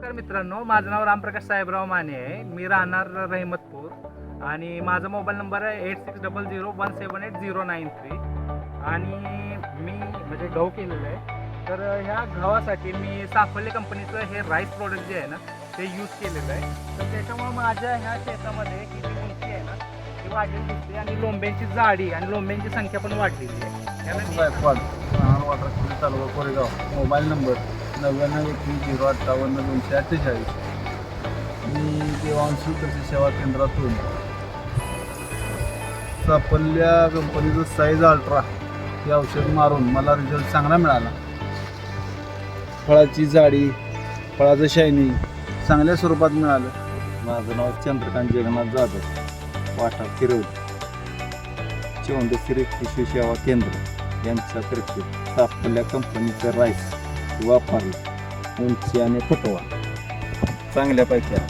नमस्कार मित्रांनो, माझं नाव रामप्रकाश साहेबराव माने आहे. मी राहणार रहिमतपूर आणि माझा मोबाईल नंबर आहे 8600178093 आणि मी म्हणजे गहू केलेलं आहे. तर ह्या गव्हासाठी मी साफल्य कंपनीचं हे राईस प्रोडक्ट जे आहे ना ते यूज केलेलं आहे. तर त्याच्यामुळे माझ्या ह्या शेतामध्ये ही जी उंची आहे ना ती वाढलेली दिसते आणि लोंब्यांची जाडी आणि लोंब्यांची संख्या पण वाढलेली आहे. तालुका कोरेगाव. Mobile number 9921085248. मी देवांशी कृषी सेवा केंद्रातून साफल्य कंपनीचं साईज अल्ट्रा हे औषध मारून मला रिझल्ट चांगला मिळाला. फळाची जाडी, फळाचं शायनिंग चांगल्या स्वरूपात मिळालं. माझं नाव चंद्रकांत जगन्नाथ जाधव, वाटा किरवली. चौंडेश्वरी कृषी सेवा केंद्र यांच्यातर्फे साफल्य कंपनीचं राईस वापरलं. उंची आणि फुटवा चांगल्यापैकी आहे.